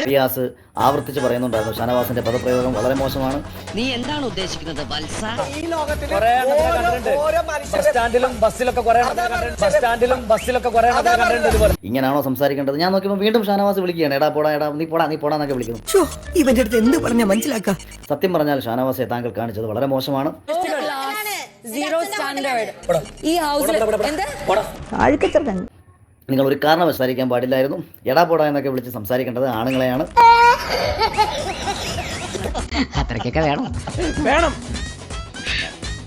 റിയാസ് ആവർത്തിച്ച് പറയുന്നുണ്ടായിരുന്നു ഷാനവാസിന്റെ പദപ്രയോഗം വളരെ മോശമാണ്. നീ എന്താണ് ഉദ്ദേശിക്കുന്നത് വത്സ? ഇങ്ങനെയാണോ സംസാരിക്കേണ്ടത്? ഞാൻ നോക്കിയപ്പോൾ വീണ്ടും ഷാനവാസ് വിളിക്കുകയാണ്, എടാ പോടാ, എടാ നീ പോടാ, നീ പോടാ എന്നൊക്കെ വിളിക്കുന്നു. ഇവന്റെ അടുത്ത് എന്ത് പറഞ്ഞാൽ മനസ്സിലാക്കാം. സത്യം പറഞ്ഞാൽ ഷാനവാസെ താങ്കൾ കാണിച്ചത് വളരെ മോശമാണ്. നിങ്ങൾ ഒരു കാരണം സംസാരിക്കാൻ പാടില്ലായിരുന്നു. എടാ പോടാ എന്നൊക്കെ വിളിച്ച് സംസാരിക്കേണ്ടത് ആണുങ്ങളെയാണ്. അത്രയ്ക്കൊക്കെ വേണം.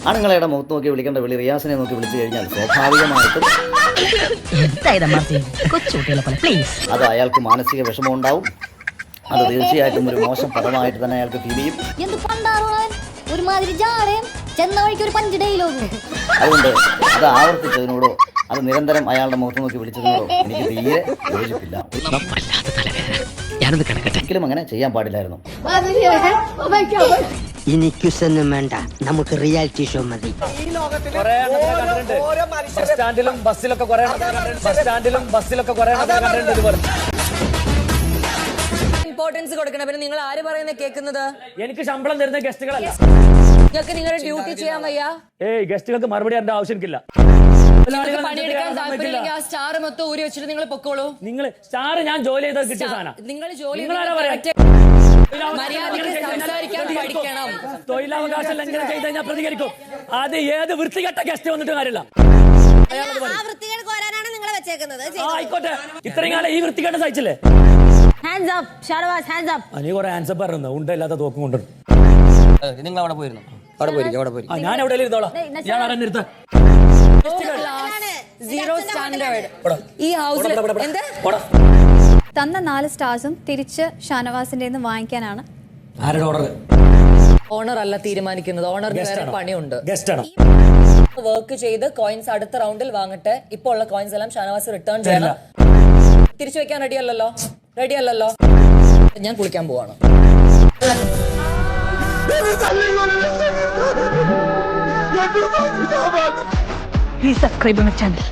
ആണുങ്ങളെയുടെ മുഖത്ത് നോക്കി വിളിക്കേണ്ട വിളി റിയാസിനെ നോക്കി വിളിച്ചു കഴിഞ്ഞാൽ സ്വാഭാവികമായിട്ടും അത് അയാൾക്ക് മാനസിക വിഷമം ഉണ്ടാവും. അത് തീർച്ചയായിട്ടും ഒരു മോശം പദമായിട്ട് തന്നെ അയാൾക്ക് ഫീൽ ചെയ്യും. അതുകൊണ്ട് അത് ആവർത്തിച്ചതിനോടോ അത് നിരന്തരം അയാളുടെ മുഖത്ത് നോക്കി വിളിച്ചതിനോടോ എനിക്ക് തീരെ യോജിപ്പില്ല. ഒരിക്കലും അങ്ങനെ ചെയ്യാൻ പാടില്ലായിരുന്നു. ഇനി ക്വസ്റ്റ്യൻ വേണ്ട, നമുക്ക് റിയാലിറ്റി ഷോ മതി. ഇമ്പോർട്ടൻസ് കൊടുക്കണം. പിന്നെ നിങ്ങൾ ആര് പറയുന്നത് കേൾക്കുന്നത്? എനിക്ക് ശമ്പളം തരുന്ന ഗസ്റ്റുകളല്ല. നിങ്ങൾക്ക് നിങ്ങളുടെ ഡ്യൂട്ടി ചെയ്യാൻ വയ്യ. ഗസ്റ്റുകൾക്ക് മറുപടി അറിയേണ്ട ആവശ്യമില്ല. പണിയെടുക്കാൻ താല്പര്യമില്ലെങ്കിൽ ആ സ്റ്റാർ മൊത്തം ഊരി വെച്ചിട്ട് നിങ്ങൾ പൊക്കോളൂ. നിങ്ങൾ സ്റ്റാർ ഞാൻ ജോലി ചെയ്ത കിട്ടിയ സാധനം. നിങ്ങൾ ജോലി തൊഴിലവകാശം ലംഘനം ചെയ്ത് കഴിഞ്ഞാൽ പ്രതികരിക്കും. അത് ഏത് വൃത്തികെട്ട ഗസ്റ്റ് വന്നിട്ട് കാര്യമില്ല. ആയിക്കോട്ടെ, ഇത്രയും കാലം ഈ വൃത്തികെട്ട സഹിച്ചില്ലേ? നീ കുറെ ഹാൻഡ്സ് അപ്പ് പറഞ്ഞു, ഉണ്ടല്ലാത്ത തോക്കും കൊണ്ടു. നിങ്ങൾ അവിടെ പോയിരുന്നു, അവിടെ പോയി. ഞാൻ എവിടെ ഇരുന്നോളാം. ഞാൻ ആരാ നിർത്താൻ? ഈ ഹൗസിൽ തന്ന 4 സ്റ്റാർസും തിരിച്ച് ഷാനവാസിന്റെ വാങ്ങിക്കാനാണ് ആരുടെ ഓർഡർ? ഓണർ അല്ല തീരുമാനിക്കുന്നത്. ഓണറിന് വേറെ പണിയുണ്ട്. ഗസ്റ്റ് ആണ്. വർക്ക് ചെയ്ത് കോയിൻസ് അടുത്ത റൗണ്ടിൽ വാങ്ങട്ടെ. ഇപ്പോൾ ഉള്ള കോയിൻസ് എല്ലാം ഷാനവാസ് റിട്ടേൺ ചെയ്യണം. തിരിച്ചു വെക്കാൻ റെഡിയല്ലല്ലോ. ഞാൻ കുളിക്കാൻ പോവാണ്. Please subscribe my channel.